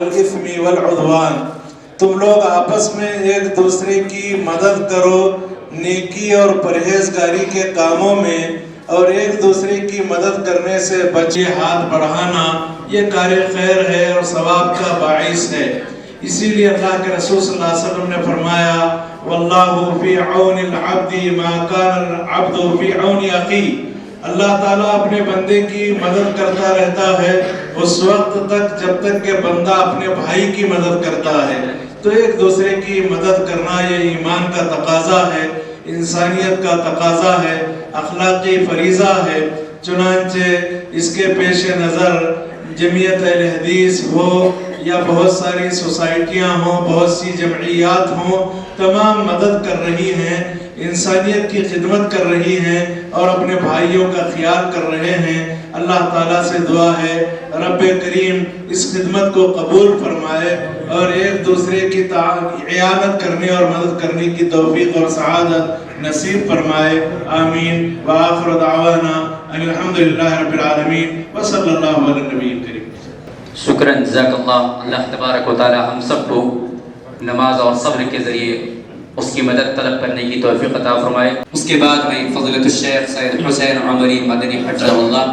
الاسم والعدوان، تم لوگ آپس میں ایک دوسرے کی مدد کرو نیکی اور پرہیزگاری کے کاموں میں، اور ایک دوسرے کی مدد کرنے سے بچے ہاتھ بڑھانا یہ کار خیر ہے اور ثواب کا باعث ہے۔ اسی لیے اللہ کے رسول صلی اللہ علیہ وسلم نے فرمایا واللہ فی عون العبد ما کان العبد فی عون اخی، اللہ تعالیٰ اپنے بندے کی مدد کرتا رہتا ہے اس وقت تک جب تک کہ بندہ اپنے بھائی کی مدد کرتا ہے۔ تو ایک دوسرے کی مدد کرنا یہ ایمان کا تقاضا ہے، انسانیت کا تقاضا ہے، اخلاقی فریضہ ہے۔ چنانچہ اس کے پیش نظر جمعیت اہل حدیث ہو یا بہت ساری سوسائٹیاں ہوں، بہت سی جمعیات ہوں، تمام مدد کر رہی ہیں، انسانیت کی خدمت کر رہی ہیں اور اپنے بھائیوں کا خیال کر رہے ہیں۔ اللہ تعالیٰ سے دعا ہے رب کریم اس خدمت کو قبول فرمائے اور ایک دوسرے کی اعانت کرنے اور مدد کرنے کی توفیق اور سعادت نصیب فرمائے، آمین۔ وآخر دعوانا ان الحمدللہ رب العالمین وصلی اللہ علی النبی الکریم۔ شکراً، جزاک اللہ۔ اللہ تبارک و تعالی ہم سب کو نماز اور صبر کے ذریعے اس کی مدد طلب کرنے کی توفیق عطا فرمائے۔ اس کے بعد میں فضیلت الشیخ سید حسین عمری مدنی حفظہ اللہ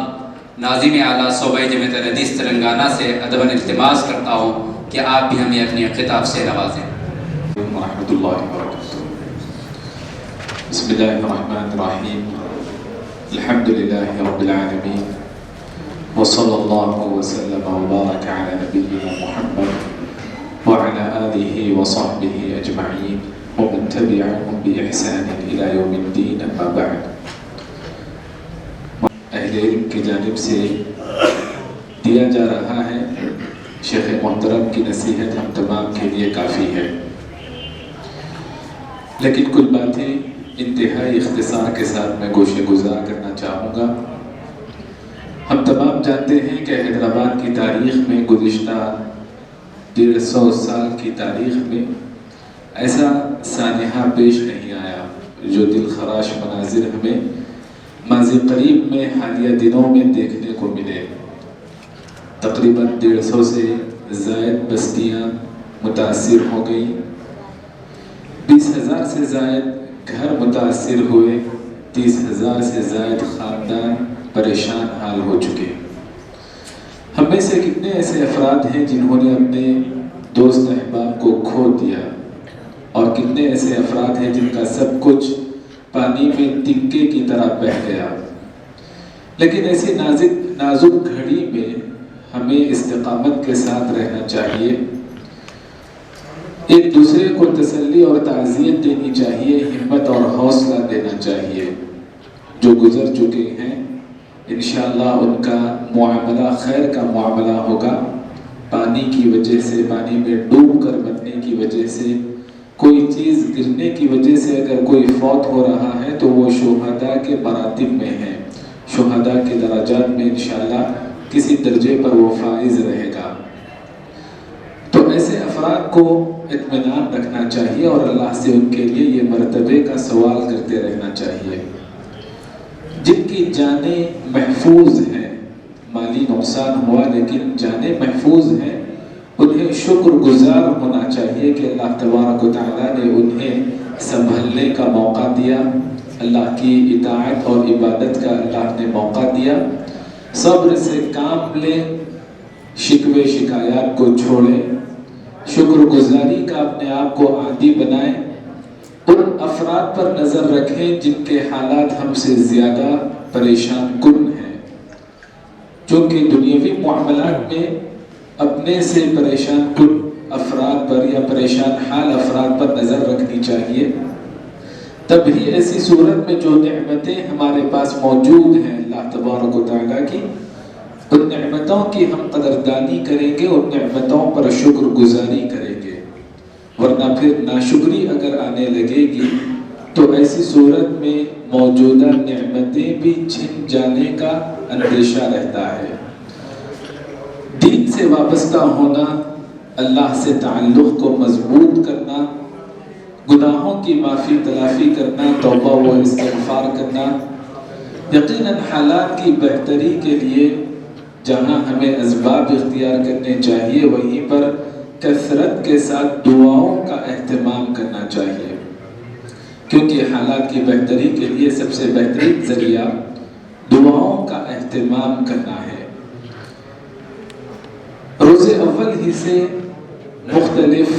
ناظم اعلیٰ صوبہ جمعیت اہل حدیث تلنگانہ سے ادباً التماس کرتا ہوں کہ آپ بھی ہمیں اپنے خطاب سے نوازیں۔ ورحمۃ اللہ وبرکاتہ۔ بسم اللہ الرحمن الرحیم، الحمدللہ رب العالمین، وصلی اللہ وسلم وبارک علی نبینا محمد وعلی آلہ وصحبہ اجمعین ومن تبعهم بإحسان إلى يوم الدین، اما بعد۔ اہل علم کی جانب سے دیا جا رہا ہے، شیخ محترم کی نصیحت ہم تمام کے لیے کافی ہے، لیکن کچھ باتیں انتہائی اختصار کے ساتھ میں گوشے گزار کرنا چاہوں گا۔ ہم تمام جانتے ہیں کہ حیدرآباد کی تاریخ میں گزشتہ 150 سال کی تاریخ میں ایسا سانحہ پیش نہیں آیا جو دل خراش مناظر ہمیں ماضی قریب میں حالیہ دنوں میں دیکھنے کو ملے۔ تقریباً 150 سے زائد بستیاں متاثر ہو گئیں، 20,000 سے زائد گھر متاثر ہوئے، 30,000 سے زائد خاندان پریشان حال ہو چکے۔ ہم میں سے کتنے ایسے افراد ہیں جنہوں نے اپنے دوست احباب کو کھو دیا، اور کتنے ایسے افراد ہیں جن کا سب کچھ پانی میں تنکے کی طرح بہہ گیا۔ لیکن ایسی نازک گھڑی میں ہمیں استقامت کے ساتھ رہنا چاہیے، ایک دوسرے کو تسلی اور تعزیت دینی چاہیے، ہمت اور حوصلہ دینا چاہیے۔ جو گزر چکے ہیں انشاءاللہ ان کا معاملہ خیر کا معاملہ ہوگا۔ پانی کی وجہ سے، پانی میں ڈوب کر مرنے کی وجہ سے، کوئی چیز گرنے کی وجہ سے اگر کوئی فوت ہو رہا ہے تو وہ شہداء کے مراتب میں ہے، شہداء کے درجات میں انشاءاللہ کسی درجے پر وہ فائز رہے گا۔ تو ایسے افراد کو اطمینان رکھنا چاہیے اور اللہ سے ان کے لیے یہ مرتبے کا سوال کرتے رہنا چاہیے۔ جن کی جانیں محفوظ ہیں، مالی نقصان ہوا لیکن جانیں محفوظ ہیں، انہیں شکر گزار ہونا چاہیے کہ اللہ تبارک و تعالیٰ نے انہیں سنبھلنے کا موقع دیا، اللہ کی اطاعت اور عبادت کا اللہ نے موقع دیا۔ صبر سے کام لیں، شکوے شکایات کو چھوڑیں، شکر گزاری کا اپنے آپ کو عادی بنائیں، ان افراد پر نظر رکھیں جن کے حالات ہم سے زیادہ پریشان کن ہیں، چونکہ دنیاوی معاملات میں اپنے سے پریشان کن افراد پر یا پریشان حال افراد پر نظر رکھنی چاہیے۔ تب ہی ایسی صورت میں جو نعمتیں ہمارے پاس موجود ہیں اللہ تبارک و تعالیٰ کی، ان نعمتوں کی ہم قدردانی کریں گے، ان نعمتوں پر شکر گزاری کریں گے، ورنہ پھر ناشکری اگر آنے لگے گی تو ایسی صورت میں موجودہ نعمتیں بھی چھن جانے کا اندیشہ رہتا ہے۔ دین سے وابستہ ہونا، اللہ سے تعلق کو مضبوط کرنا، گناہوں کی معافی تلافی کرنا، توبہ و استغفار کرنا، یقیناً حالات کی بہتری کے لیے جہاں ہمیں اسباب اختیار کرنے چاہیے وہیں پر کثرت کے ساتھ دعاؤں کا اہتمام کرنا چاہیے، کیونکہ حالات کی بہتری کے لیے سب سے بہترین ذریعہ دعاؤں کا اہتمام کرنا ہے۔ روز اول ہی سے مختلف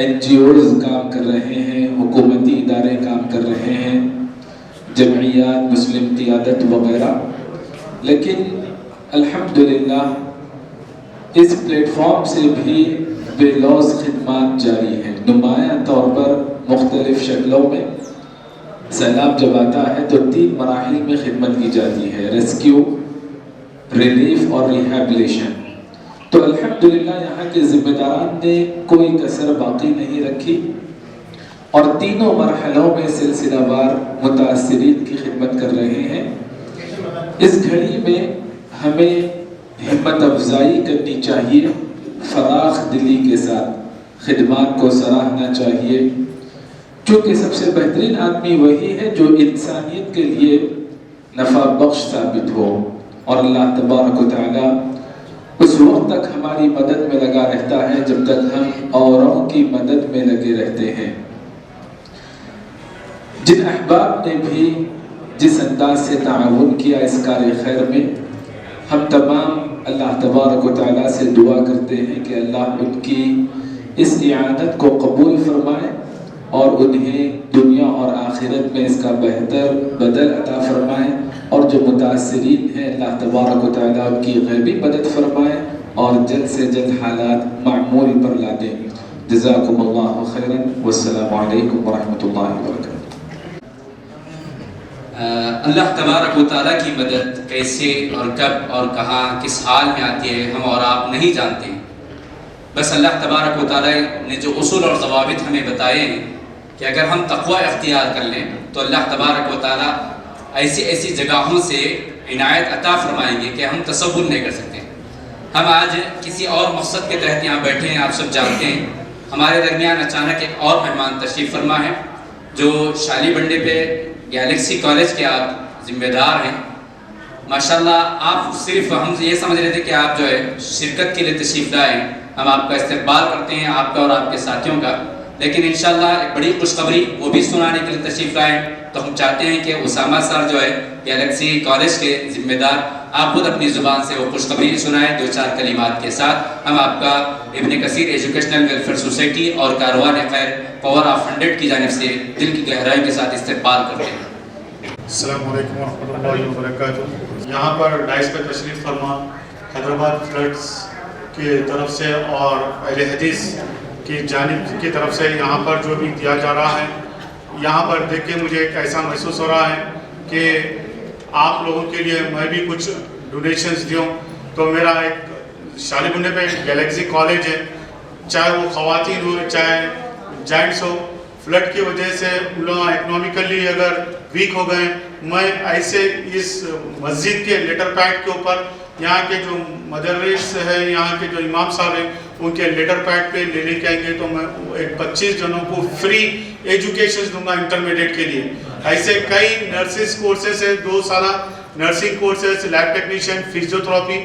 NGOs کام کر رہے ہیں، حکومتی ادارے کام کر رہے ہیں، جمعیات، مسلم قیادت وغیرہ، لیکن الحمدللہ اس پلیٹ فارم سے بھی بے لوث خدمات جاری ہیں، نمایاں طور پر مختلف شکلوں میں۔ سیلاب جب آتا ہے تو 3 مراحل میں خدمت کی جاتی ہے، ریسکیو، ریلیف اور ریہیبلیشن۔ تو الحمدللہ یہاں کے ذمہ داران نے کوئی کسر باقی نہیں رکھی اور تینوں مرحلوں میں سلسلہ وار متاثرین کی خدمت کر رہے ہیں۔ اس گھڑی میں ہمیں ہمت افزائی کرنی چاہیے، فراخ دلی کے ساتھ خدمات کو سراہنا چاہیے، کیونکہ سب سے بہترین آدمی وہی ہے جو انسانیت کے لیے نفع بخش ثابت ہو، اور اللہ تبارک و تعالی اس وقت تک ہماری مدد میں لگا رہتا ہے جب تک ہم اوروں کی مدد میں لگے رہتے ہیں۔ جن احباب نے بھی جس انداز سے تعاون کیا اس کار خیر میں، ہم تمام اللہ تبارک و تعالیٰ سے دعا کرتے ہیں کہ اللہ ان کی اس اعانت کو قبول فرمائے اور انہیں دنیا اور آخرت میں اس کا بہتر بدل عطا فرمائے، اور جو متاثرین ہیں اللہ تبارک و تعالیٰ ان کی غیبی مدد فرمائے اور جلد سے جلد حالات معمول پر لا دیں۔ جزاکم اللہ خیرا، والسلام علیکم ورحمۃ اللہ وبرکاتہ۔ اللہ تبارک و تعالیٰ کی مدد کیسے اور کب اور کہاں کس حال میں آتی ہے ہم اور آپ نہیں جانتے ہیں، بس اللہ تبارک و تعالیٰ نے جو اصول اور ضوابط ہمیں بتائے ہیں کہ اگر ہم تقوی اختیار کر لیں تو اللہ تبارک و تعالیٰ ایسی ایسی جگہوں سے عنایت عطا فرمائیں گے کہ ہم تصور نہیں کر سکتے۔ ہم آج کسی اور مقصد کے تحت یہاں بیٹھے ہیں، آپ سب جانتے ہیں۔ ہمارے درمیان اچانک ایک اور مہمان تشریف فرما ہے جو شالی بنڈے پہ گیلیکسی کالج کے آپ ذمہ دار ہیں۔ ماشاءاللہ آپ صرف ہم یہ سمجھ رہے تھے کہ آپ جو ہے شرکت کے لیے تشریف لائے ہیں، ہم آپ کا استقبال کرتے ہیں، آپ کا اور آپ کے ساتھیوں کا، لیکن انشاءاللہ ایک بڑی خوشخبری وہ بھی سنانے کے لیے تشریف لائے ہیں۔ تو ہم چاہتے ہیں کہ اسامہ سر جو ہے گیلیکسی کالج کے ذمہ دار، آپ خود اپنی زبان سے وہ خوشخبری سنائیں 2-4 کلمات کے ساتھ۔ ہم آپ کا ابن کثیر ایجوکیشنل ویلفیئر سوسائٹی اور کاروان خیر پاور آف 100 کی جانب سے دل کی گہرائیوں کے ساتھ استقبال کرتے ہیں۔ السلام علیکم ورحمۃ اللہ وبرکاتہ۔ یہاں پر ڈائس پہ تشریف فرما حیدرآباد فلڈس کی طرف سے اور اہل حدیث کی جانب کی طرف سے یہاں پر جو بھی دیا جا رہا ہے، یہاں پر دیکھ کے مجھے ایک ایسا محسوس ہو رہا ہے کہ آپ لوگوں کے لیے میں بھی کچھ ڈونیشنز دیوں۔ تو میرا ایک شالی بنڈے پہ گیلیکسی کالج ہے، چاہے وہ خواتین ہو چاہے جینٹس ہو، فلڈ کی وجہ سے ان لوگ اکنامکلی اگر ویک ہو گئے، میں ایسے اس مسجد کے لیٹر پیڈ کے اوپر یہاں کے جو مدرس ہے، یہاں کے جو امام صاحب ہیں، ان کے لیٹر پیڈ پہ لے کے آئیں گے تو میں 25 جنوں کو فری ایجوکیشن دوں گا انٹرمیڈیٹ کے لیے۔ ایسے کئی نرسز کورسز ہے، 2 سالہ nursing courses, lab technician, physiotherapy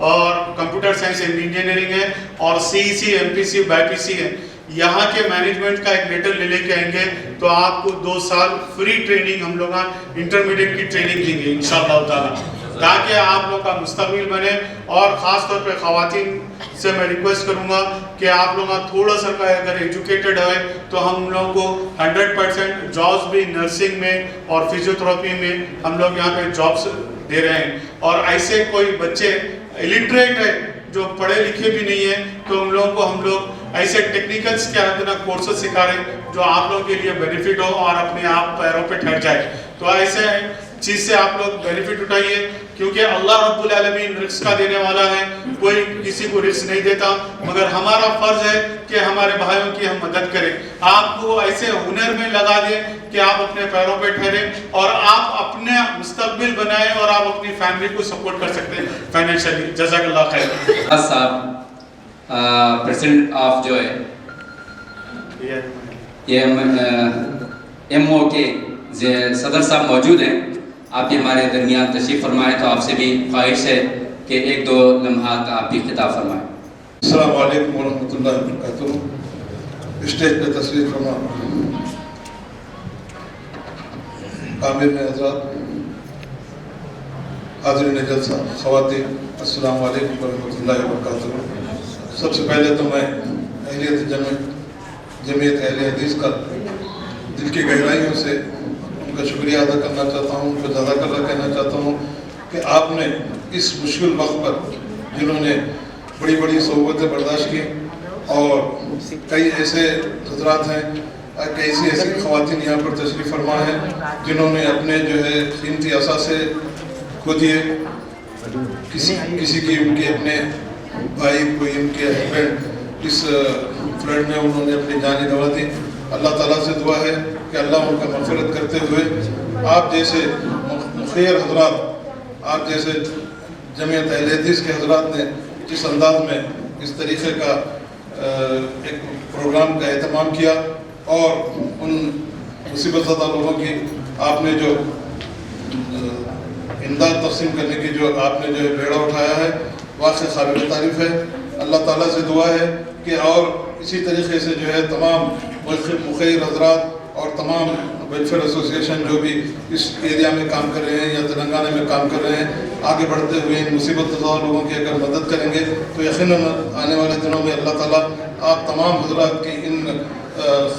اور کمپیوٹر سائنس اینڈ انجینئرنگ ہے، اور CEC MPC BIPC ہے۔ یہاں کے مینجمنٹ کا ایک لیٹر لے کے آئیں گے تو آپ کو 2 سال فری ٹریننگ ہم لوگ انٹرمیڈیٹ کی ٹریننگ دیں گے انشاءاللہ تعالیٰ، تاکہ آپ لوگ کا مستقبل بنے۔ اور خاص طور پہ خواتین سے میں ریکویسٹ کروں گا کہ آپ لوگ تھوڑا سا اگر ایجوکیٹڈ ہے تو ہم لوگوں کو 100% جابس بھی نرسنگ میں اور فزیوتھراپی میں ہم لوگ یہاں پہ جابس دے رہے ہیں۔ اور ایسے کوئی بچے الٹریٹ ہے جو پڑھے لکھے بھی نہیں ہیں تو ان لوگوں کو ہم لوگ ایسے ٹیکنیکلز کے کورسز سکھا رہے ہیں جو آپ لوگوں کے لیے بینیفٹ ہو اور اپنے آپ پیروں پہ ٹھہر جائے۔ تو ایسے چیز سے آپ لوگ بینیفٹ اٹھائیے، کیونکہ اللہ رب العالمین رزق کا دینے والا ہے، کوئی کسی کو رزق نہیں دیتا، مگر ہمارا فرض ہے کہ ہمارے بھائیوں کی ہم مدد کریں۔ آپ کو ایسے ہنر میں لگا دیں کہ آپ اپنے پیروں پہ ٹھہریں اور آپ اپنے مستقبل بنائیں اور آپ اپنی فیملی کو سپورٹ کر سکتے ہیں فائنینشلی۔ جزاک اللہ خیر۔ صاحب پریزیڈنٹ آف جو ہے یہ MO کے صدر صاحب موجود ہیں، آپ بھی ہمارے درمیان تشریف فرمائے، تو آپ سے بھی خواہش ہے کہ ایک دو لمحات آپ بھی خطاب فرمائیں۔ السلام علیکم ورحمۃ اللہ وبرکاتہ۔ اسٹیج پہ تشریف فرما عامر حضرات، حاضرین جلسہ، خواتین، السلام علیکم ورحمۃ اللہ وبرکاتہ۔ سب سے پہلے تو میں جمعیت اہل حدیث کا دل کی گہرائیوں سے ان کا شکریہ ادا کرنا چاہتا ہوں، ان کو جزاک اللہ کہنا چاہتا ہوں کہ آپ نے اس مشکل وقت پر جنہوں نے بڑی بڑی صعوبتیں برداشت کی، اور کئی ایسے حضرات ہیں، کئی ایسی خواتین یہاں پر تشریف فرما ہیں جنہوں نے اپنے جو ہے قیمتی اثاثے کھو دیے، کسی کی ان کے اپنے بھائی، کوئی ان کے ہسبینڈ اس فلڈ میں انہوں نے اپنی جانیں گنوا دی۔ اللہ تعالیٰ سے دعا ہے کہ اللہ ان کا مغفرت کرتے ہوئے آپ جیسے مخیر حضرات، آپ جیسے جمعیت اہل حدیث کے حضرات نے جس انداز میں اس طریقے کا ایک پروگرام کا اہتمام کیا اور ان مصیبت زدہ لوگوں کی آپ نے جو امداد تقسیم کرنے کی جو آپ نے جو بیڑا اٹھایا ہے، واقعی قابل تعریف ہے۔ اللہ تعالیٰ سے دعا ہے کہ اور اسی طریقے سے جو ہے تمام مخیر حضرات اور تمام ویلفیئر ایسوسیشن جو بھی اس ایریا میں کام کر رہے ہیں یا تلنگانہ میں کام کر رہے ہیں، آگے بڑھتے ہوئے ان مصیبت زدہ لوگوں کی اگر مدد کریں گے تو یقیناً آنے والے دنوں میں اللہ تعالیٰ آپ تمام حضرات کی ان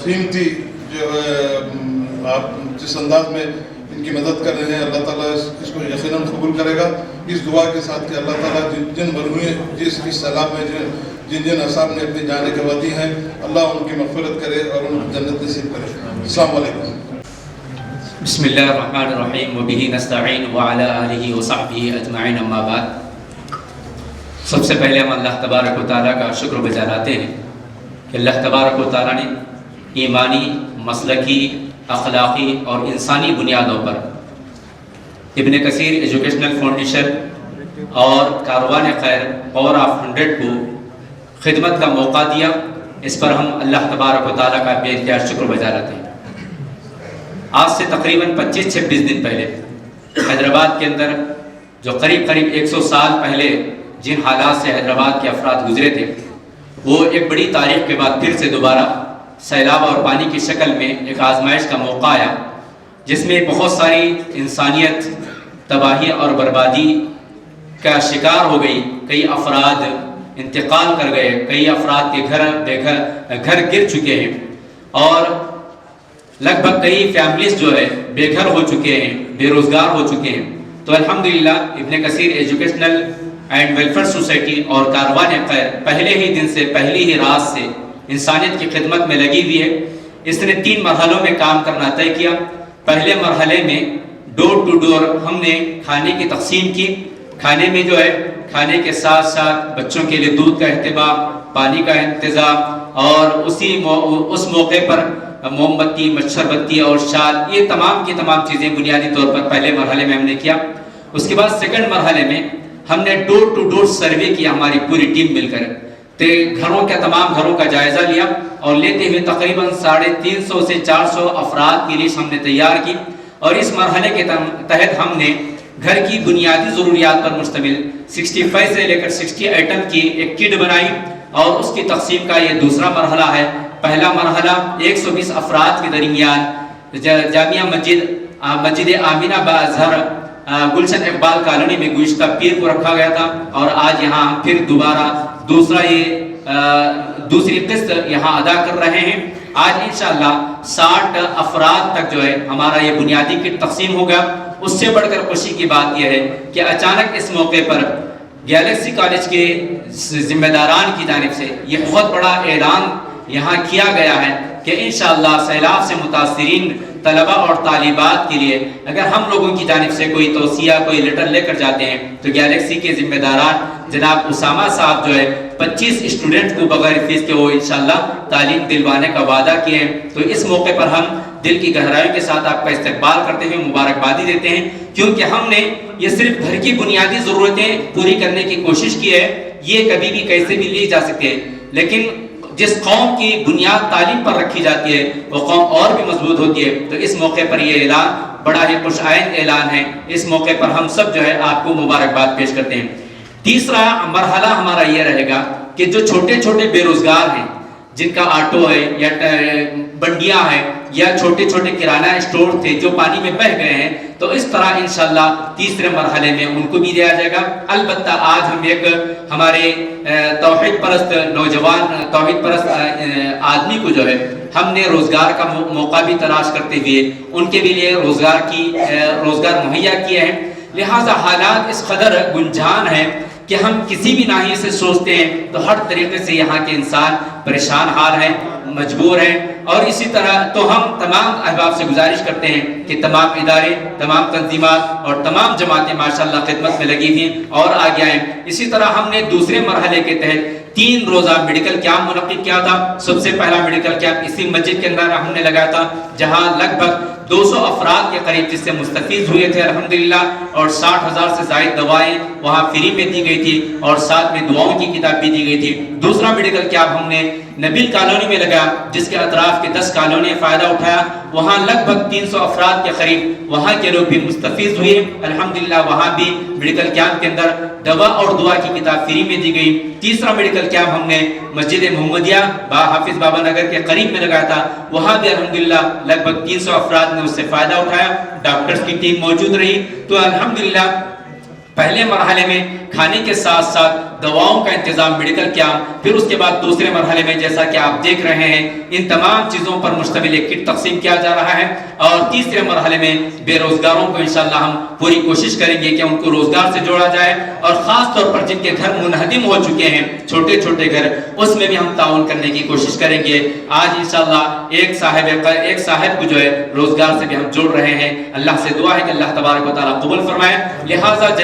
قیمتی جو ہے آپ جس انداز میں ان کی مدد کر رہے ہیں، اللہ تعالیٰ اس کو یقیناً قبول کرے گا، اس دعا کے ساتھ کہ اللہ تعالیٰ جن مرحوم جس سیلاب میں جن اصحاب نے اپنی جانیں گنوا دی ہیں، اللہ ان کی مغفرت کرے اور ان کو جنت نصیب کرے۔ السلام علیکم۔ بسم اللہ الرحمن الرحیم وبہ نستعین وعلی آلہ وصحبہ اجمعین، اما بعد۔ سب سے پہلے ہم اللہ تبارک و تعالیٰ کا شکر بجا لاتے ہیں کہ اللہ تبارک و تعالیٰ نے ایمانی، مسلکی، اخلاقی اور انسانی بنیادوں پر ابن کثیر ایجوکیشنل فاؤنڈیشن اور کاروان خیر پاور آف 100 کو خدمت کا موقع دیا۔ اس پر ہم اللہ تبارک و تعالیٰ کا بے انتہا شکر بجا لاتے ہیں۔ آج سے تقریباً 25-26 دن پہلے حیدرآباد کے اندر جو قریب 100 سال پہلے جن حالات سے حیدرآباد کے افراد گزرے تھے، وہ ایک بڑی تاریخ کے بعد پھر سے دوبارہ سیلاب اور پانی کی شکل میں ایک آزمائش کا موقع آیا، جس میں بہت ساری انسانیت تباہی اور بربادی کا شکار ہو گئی۔ کئی افراد انتقال کر گئے، کئی افراد کے گھر گر چکے ہیں، اور لگ بھگ کئی فیملیز جو ہے بے گھر ہو چکے ہیں، بے روزگار ہو چکے ہیں۔ تو الحمدللہ ابن کثیر ایجوکیشنل اینڈ ویلفیئر سوسائٹی اور کاروان خیر پہلے ہی دن سے، پہلی ہی رات سے انسانیت کی خدمت میں لگی ہوئی ہے۔ اس نے 3 مرحلوں میں کام کرنا طے کیا۔ پہلے مرحلے میں ڈور ٹو ڈور ہم نے کھانے کی تقسیم کی۔ کھانے میں جو ہے کھانے کے ساتھ ساتھ بچوں کے لیے دودھ کا اہتمام، پانی کا انتظام، اور اس موقع پر موم بتی، مچھر بتی اور شال، یہ تمام کی تمام چیزیں بنیادی طور پر پہلے مرحلے میں ہم نے کیا۔ اس کے بعد سیکنڈ مرحلے میں ہم نے ڈور ٹو ڈور سروے کیا، ہماری پوری ٹیم مل کر تمام گھروں کا جائزہ لیا، اور لیتے ہوئے تقریباً 350 سے 400 افراد کی لسٹ ہم نے تیار کی، اور اس مرحلے کے تحت ہم نے گھر کی بنیادی ضروریات پر مشتمل 65 سے لے کر 60 آئٹم کی ایک کٹ بنائی، اور اس کی تقسیم کا یہ دوسرا مرحلہ ہے۔ پہلا مرحلہ 120 افراد کے درمیان جامعہ مسجد آمینہ بازار گلشن اقبال کالونی میں گزشتہ پیر کو رکھا گیا تھا، اور آج یہاں پھر دوبارہ دوسری قسط یہاں ادا کر رہے ہیں۔ آج انشاءاللہ 60 افراد تک جو ہے ہمارا یہ بنیادی کٹ تقسیم ہوگا۔ اس سے بڑھ کر خوشی کی بات یہ ہے کہ اچانک اس موقع پر گیلیکسی کالج کے ذمہ داران کی جانب سے یہ بہت بڑا اعلان یہاں کیا گیا ہے کہ انشاءاللہ سیلاب سے متاثرین طلبہ اور طالبات کے لیے اگر ہم لوگوں کی جانب سے کوئی توصیہ، کوئی لیٹر لے کر جاتے ہیں تو گیلیکسی کے ذمہ داران جناب اسامہ صاحب جو ہے 25 اسٹوڈنٹ کو بغیر فیس کے وہ انشاءاللہ تعلیم دلوانے کا وعدہ کیے ہیں۔ تو اس موقع پر ہم دل کی گہرائیوں کے ساتھ آپ کا استقبال کرتے ہوئے مبارکبادی دیتے ہیں، کیونکہ ہم نے یہ صرف گھر کی بنیادی ضرورتیں پوری کرنے کی کوشش کی ہے۔ یہ کبھی بھی کیسے بھی لی جا سکتے ہیں، لیکن جس قوم کی بنیاد تعلیم پر رکھی جاتی ہے وہ قوم اور بھی مضبوط ہوتی ہے۔ تو اس موقع پر یہ اعلان بڑا ہی خوش آئند اعلان ہے۔ اس موقع پر ہم سب جو ہے آپ کو مبارکباد پیش کرتے ہیں۔ تیسرا مرحلہ ہمارا یہ رہے گا کہ جو چھوٹے چھوٹے بے روزگار ہیں، جن کا آٹو ہے یا بنڈیاں ہیں یا چھوٹے چھوٹے کرانہ اسٹور تھے جو پانی میں بہہ گئے ہیں، تو اس طرح انشاءاللہ تیسرے مرحلے میں ان کو بھی دیا جائے گا۔ البتہ آج ہم ایک ہمارے توحید پرست نوجوان توحید پرست آدمی کو جو ہے ہم نے روزگار کا موقع بھی تلاش کرتے ہوئے ان کے بھی لیے روزگار مہیا کیے ہیں۔ لہٰذا حالات اس قدر گنجان ہیں کہ ہم کسی بھی ناحیے سے سوچتے ہیں تو ہر طریقے سے یہاں کے انسان پریشان حال ہیں، مجبور ہیں، اور اسی طرح تو ہم تمام احباب سے گزارش کرتے ہیں کہ تمام ادارے، تمام تنظیمات اور تمام جماعتیں ماشاءاللہ خدمت میں لگی ہوئی اور آگے آئیں۔ اسی طرح ہم نے دوسرے مرحلے کے تحت 3 روزہ میڈیکل کیمپ منعقد کیا تھا۔ سب سے پہلا میڈیکل کیمپ اسی مسجد کے اندر ہم نے لگایا تھا، جہاں لگ بھگ 200 افراد کے قریب جس سے مستفید ہوئے تھے الحمدللہ، اور 60,000 سے زائد دوائیں وہاں فری میں دی گئی تھی اور ساتھ میں دعاؤں کی کتاب بھی دی گئی تھی۔ دوسرا میڈیکل کیمپ ہم نے نبیل کالونی میں لگا، جس کے اطراف کے 10 کالونی فائدہ اٹھایا، وہاں لگ بھگ 300 افراد کے قریب وہاں کے لوگ بھی مستفید ہوئے الحمدللہ۔ وہاں بھی میڈیکل کیمپ کے اندر دوا اور دعا کی کتاب فری میں دی گئی۔ تیسرا میڈیکل کیمپ ہم نے مسجد محمدیہ حافظ بابا نگر کے قریب میں لگایا تھا، وہاں بھی الحمدللہ لگ بھگ 300 افراد نے اس سے فائدہ اٹھایا، ڈاکٹرز کی ٹیم موجود رہی۔ تو الحمدللہ پہلے مرحلے میں کھانے کے ساتھ ساتھ دواؤں کا انتظام میڈیکل کیمپ، پھر اس کے بعد دوسرے مرحلے میں جیسا کہ آپ دیکھ رہے ہیں ان تمام چیزوں پر مشتمل ایک کٹ تقسیم کیا جا رہا ہے، اور تیسرے مرحلے میں بے روزگاروں کو انشاءاللہ ہم پوری کوشش کریں گے کہ ان کو روزگار سے جوڑا جائے، اور خاص طور پر جن کے گھر منہدم ہو چکے ہیں چھوٹے چھوٹے گھر، اس میں بھی ہم تعاون کرنے کی کوشش کریں گے۔ آج انشاءاللہ ایک صاحب کو جو ہے روزگار سے بھی ہم جوڑ رہے ہیں۔ اللہ سے دعا ہے کہ اللہ تبارک و تعالیٰ قبول فرمائے۔ لہٰذا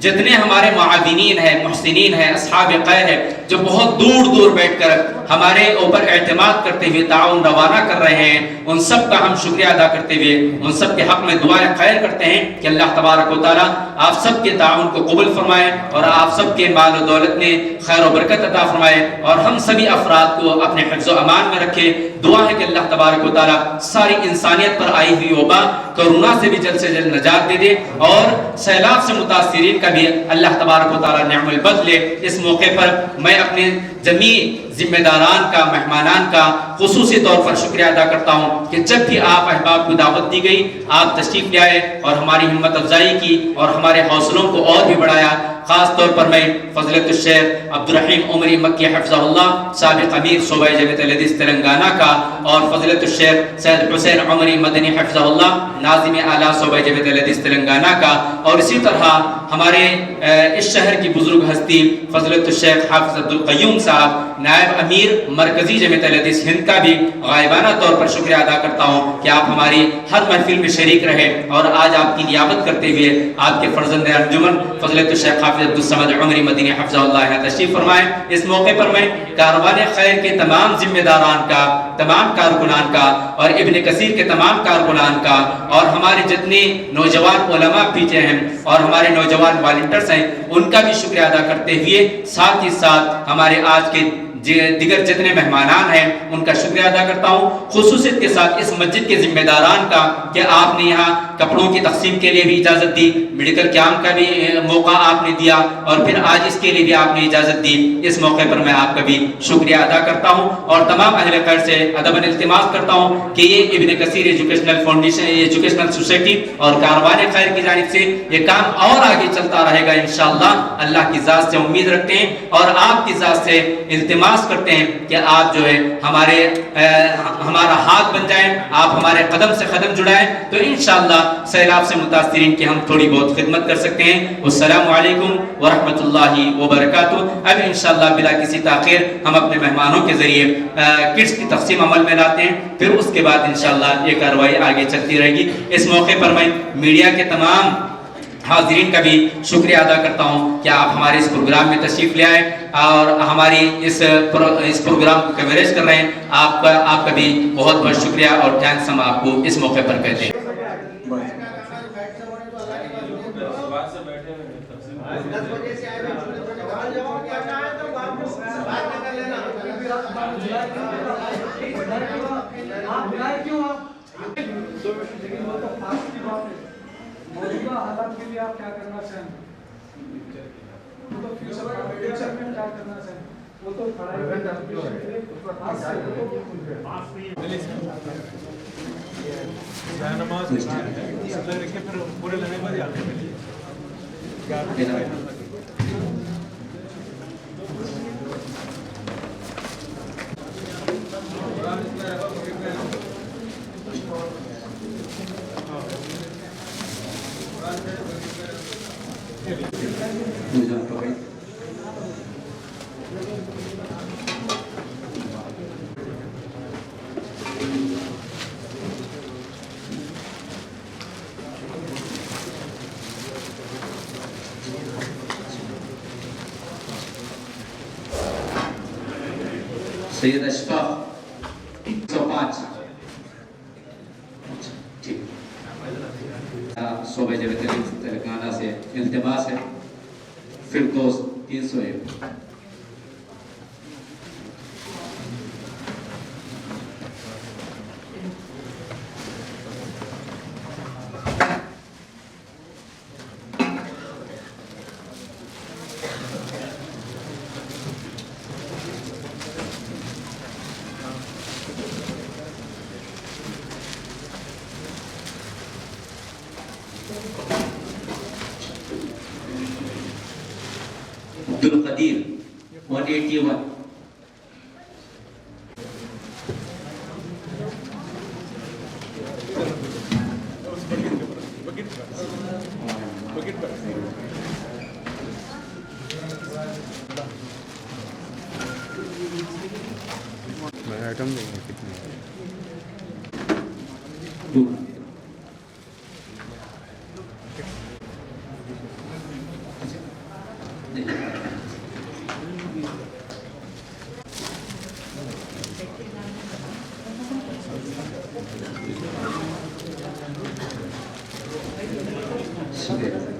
جتنے ہمارے معاونین ہیں، محسنین ہیں، اصحاب خیر ہیں، جو بہت دور دور بیٹھ کر ہمارے اوپر اعتماد کرتے ہوئے تعاون روانہ کر رہے ہیں، ان سب کا ہم شکریہ ادا کرتے ہوئے ان سب کے حق میں دعائیں خیر کرتے ہیں کہ اللہ تبارک و تعالیٰ آپ سب کے تعاون کو قبول فرمائے اور آپ سب کے مال و دولت میں خیر و برکت عطا فرمائے، اور ہم سبھی افراد کو اپنے حفظ و امان میں رکھے۔ دعا ہے کہ اللہ تبارک و تعالیٰ ساری انسانیت پر آئی ہوئی وبا کرونا سے بھی جلد سے جلد نجات دے دے، اور سیلاب سے متاثرین کا بھی اللہ تبارک و تعالیٰ نعم البد لے۔ اس موقع پر میں اپنے جمیع ذمہ داران کا، مہمانان کا خصوصی طور پر شکریہ ادا کرتا ہوں کہ جب بھی آپ احباب کو دعوت دی گئی آپ تشریف لے آئے اور ہماری ہمت افزائی کی اور ہمارے حوصلوں کو اور بھی بڑھایا۔ خاص طور پر میں فضیلت الشیخ عبدالرحیم عمری مکی حفظہ اللہ، سابق امیر صوبہ جمعیت الحدیث تلنگانہ کا، اور فضیلت الشیخ سید حسین عمری مدنی حفظہ اللہ، ناظم اعلیٰ صوبہ جمعیت الحدیث تلنگانہ کا، اور اسی طرح ہمارے اس شہر کی بزرگ ہستی فضیلت الشیخ حافظ عبدالقیوم صاحب، نائب امیر مرکزی جمعیت الحدیث ہند کا بھی غائبانہ طور پر شکریہ ادا کرتا ہوں کہ آپ ہماری ہر محفل میں شریک رہے، اور آج آپ کی نیابت کرتے ہوئے آپ کے فرزند انجمن فضیلت الشیخ حافظ عبدالصمد عمری مدنی حفظہ اللہ یہاں تشریف فرمائیں۔ اس موقع پر میں کاروان خیر کے تمام ذمہ داران کا، تمام کارکنان کا، اور ابن کثیر کے تمام کارکنان کا، اور ہمارے جتنے نوجوان علماء پیچھے ہیں اور ہمارے نوجوان والنٹرز ہیں ان کا بھی شکریہ ادا کرتے ہوئے، ساتھ ہی ساتھ ہمارے آج کے دیگر جتنے مہمانان ہیں ان کا شکریہ ادا کرتا ہوں، خصوصیت کے ساتھ اس مسجد کے ذمہ داران کا کہ آپ نے یہاں کپڑوں کی تقسیم کے لیے بھی اجازت دی، میڈیکل کیمپ کا بھی موقع آپ نے دیا، اور پھر آج اس کے لیے بھی آپ نے اجازت دی۔ اس موقع پر میں آپ کا بھی شکریہ ادا کرتا ہوں، اور تمام اہل خیر سے ادباً التماس کرتا ہوں کہ یہ ابن کثیر ایجوکیشنل فاؤنڈیشن، ایجوکیشنل سوسائٹی اور کاروان خیر کی جانب سے یہ کام اور آگے چلتا رہے گا انشاءاللہ۔ اللہ کی ذات سے امید رکھتے ہیں اور آپ کی ذات سے التماس کرتے ہیں کہ آپ جو ہے ہمارا ہاتھ بن جائیں، آپ ہمارے قدم سے قدم جڑائیں، تو انشاءاللہ سیلاب سے متاثرین کی ہم تھوڑی بہت خدمت کر سکتے ہیں۔ السلام علیکم ورحمۃ اللہ وبرکاتہ۔ اب انشاءاللہ بلا کسی تاخیر ہم اپنے مہمانوں کے ذریعے کٹس کی تقسیم عمل میں لاتے ہیں، پھر اس کے بعد انشاءاللہ یہ کارروائی آگے چلتی رہے گی۔ اس موقع پر میں میڈیا کے تمام حاضرین کا بھی شکریہ ادا کرتا ہوں کہ آپ ہمارے اس پروگرام میں تشریف لے آئے اور ہماری اس پروگرام کو کوریج کر رہے ہیں۔ آپ کا بھی بہت بہت شکریہ اور تھینکس ہم آپ کو اس موقع پر کہتے ہیں۔ موجودہ حالات کے لیے آپ کیا کرنا چاہیں؟ تو فیوچر میں کیا کرنا چاہیں وہ تو سید اشفاق 105 ٹھیک صوبہ جبہ تلنگانہ سے التماس ہے فردوس 301 عبدالقدیر 181 آئٹم دیں گے کتنے شکریہ